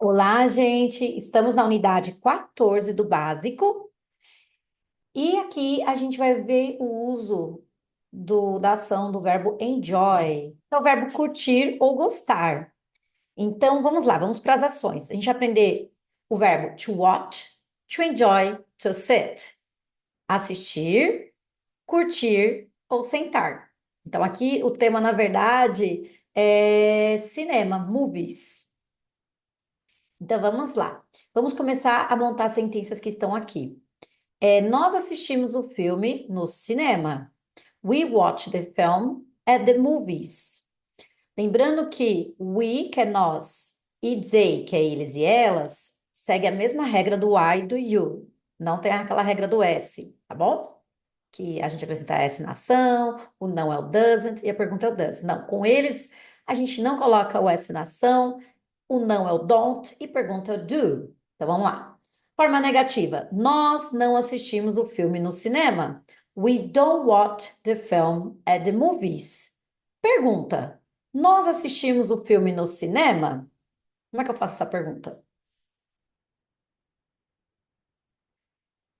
Olá, gente! Estamos na unidade 14 do básico e aqui a gente vai ver o uso da ação do verbo enjoy, que é o verbo curtir ou gostar. Então, vamos lá, vamos para as ações. A gente vai aprender o verbo to watch, to enjoy, to sit. Assistir, curtir ou sentar. Então, aqui o tema, na verdade, é cinema, movies. Então, vamos lá. Vamos começar a montar as sentenças que estão aqui. Nós assistimos o filme no cinema. We watched the film at the movies. Lembrando que we, que é nós, e they, que é eles e elas, segue a mesma regra do I e do you. Não tem aquela regra do S, tá bom? Que a gente acrescenta S na ação, o não é o doesn't e a pergunta é o does. Não, com eles a gente não coloca o S na ação, o não é o don't e pergunta é o do. Então vamos lá. Forma negativa. Nós não assistimos o filme no cinema. We don't watch the film at the movies. Pergunta. Nós assistimos o filme no cinema? Como é que eu faço essa pergunta?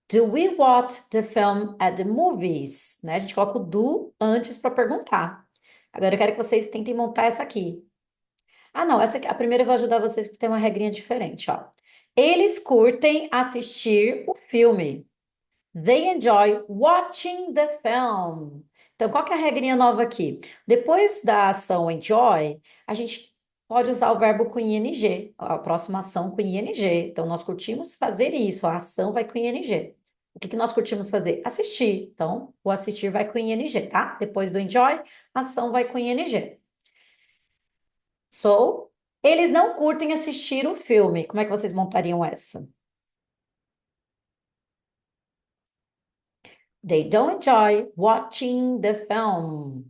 Do we watch the film at the movies? Né? A gente coloca o do antes para perguntar. Agora eu quero que vocês tentem montar essa aqui. Ah, não, essa aqui, a primeira eu vou ajudar vocês porque tem uma regrinha diferente, ó. Eles curtem assistir o filme. They enjoy watching the film. Então, qual que é a regrinha nova aqui? Depois da ação enjoy, a gente pode usar o verbo com ing, a próxima ação com ing. Então, nós curtimos fazer isso, a ação vai com ing. O que que nós curtimos fazer? Assistir. Então, o assistir vai com ing, tá? Depois do enjoy, a ação vai com ing. So, eles não curtem assistir o filme. Como é que vocês montariam essa? They don't enjoy watching the film,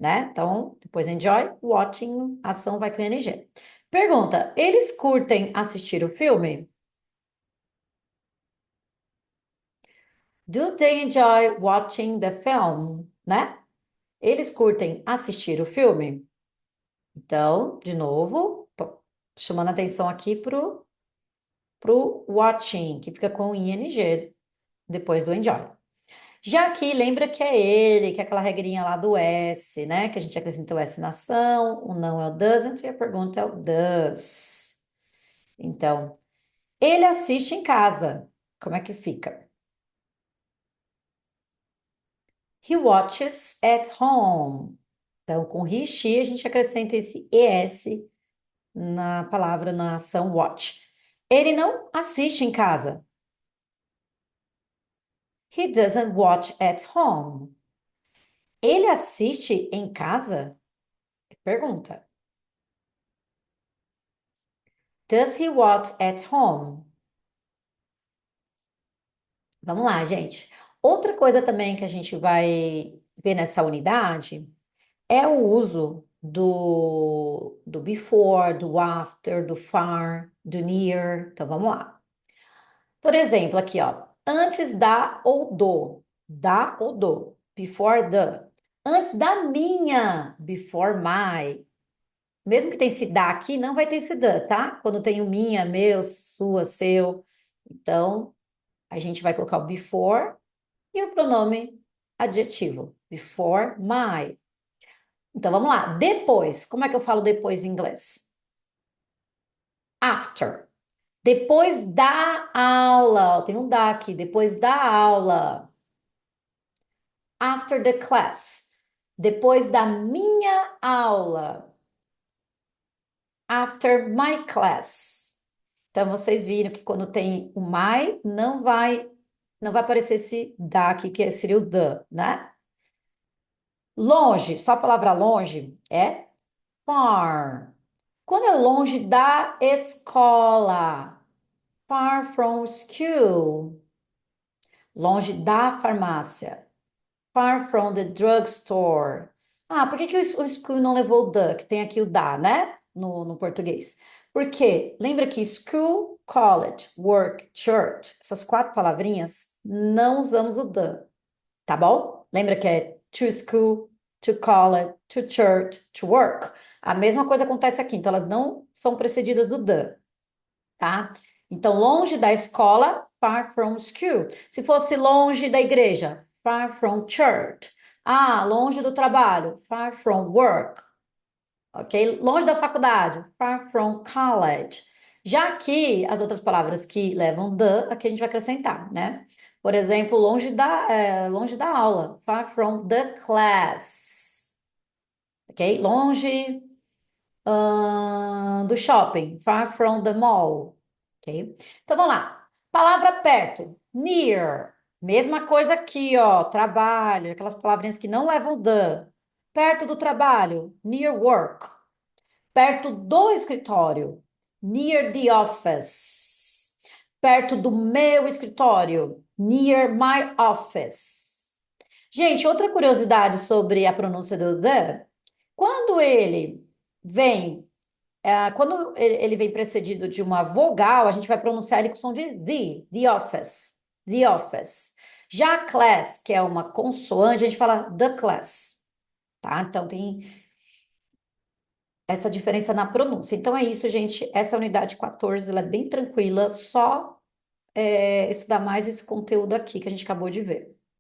né? Então, depois enjoy, watching, ação vai com ing. Pergunta: eles curtem assistir o filme? Do they enjoy watching the film, né? Eles curtem assistir o filme? Então, de novo, chamando a atenção aqui pro watching, que fica com ing depois do enjoy. Já aqui, lembra que é ele, que é aquela regrinha lá do S, né? Que a gente acrescenta o S na ação, o não é o doesn't e a pergunta é o does. Então, ele assiste em casa. Como é que fica? He watches at home. Então, com he, she, a gente acrescenta esse ES na palavra, na ação watch. Ele não assiste em casa. He doesn't watch at home. Ele assiste em casa? Pergunta. Does he watch at home? Vamos lá, gente. Outra coisa também que a gente vai ver nessa unidade é o uso do before, do after, do far, do near. Então, vamos lá. Por exemplo, aqui, ó. Antes da ou do. Da ou do. Before the. Antes da minha. Before my. Mesmo que tenha esse da aqui, não vai ter esse da, tá? Quando tem o minha, meu, sua, seu. Então, a gente vai colocar o before e o pronome adjetivo. Before my. Então, vamos lá. Depois. Como é que eu falo depois em inglês? After. Depois da aula. Ó, tem um da aqui. Depois da aula. After the class. Depois da minha aula. After my class. Então, vocês viram que quando tem o my, não vai aparecer esse da aqui, que seria o the, né? Longe, só a palavra longe é far. Quando é longe da escola, far from school. Longe da farmácia, far from the drugstore. Ah, por que que o school não levou o the, que tem aqui o da, né? No português. Porque lembra que school, college, work, church, essas quatro palavrinhas, não usamos o the, tá bom? Lembra que é to school, to college, to church, to work. A mesma coisa acontece aqui, então elas não são precedidas do the. tá? Então, longe da escola, far from school. Se fosse longe da igreja, far from church. Ah, longe do trabalho, far from work. Ok? Longe da faculdade, far from college. Já aqui, as outras palavras que levam the, aqui a gente vai acrescentar, né? Por exemplo, longe da aula, far from the class. Ok? Longe do shopping, far from the mall. Ok? Então vamos lá. Palavra perto, near. Mesma coisa aqui, ó. Trabalho, aquelas palavrinhas que não levam the. Perto do trabalho, near work. Perto do escritório, near the office. Perto do meu escritório, near my office. Gente, outra curiosidade sobre a pronúncia do the, quando ele vem, quando ele vem precedido de uma vogal, a gente vai pronunciar ele com som de the office, the office. Já a class, que é uma consoante, a gente fala the class, tá? Então tem essa diferença na pronúncia. Então é isso, gente. Essa unidade 14, ela é bem tranquila, só estudar mais esse conteúdo aqui que a gente acabou de ver.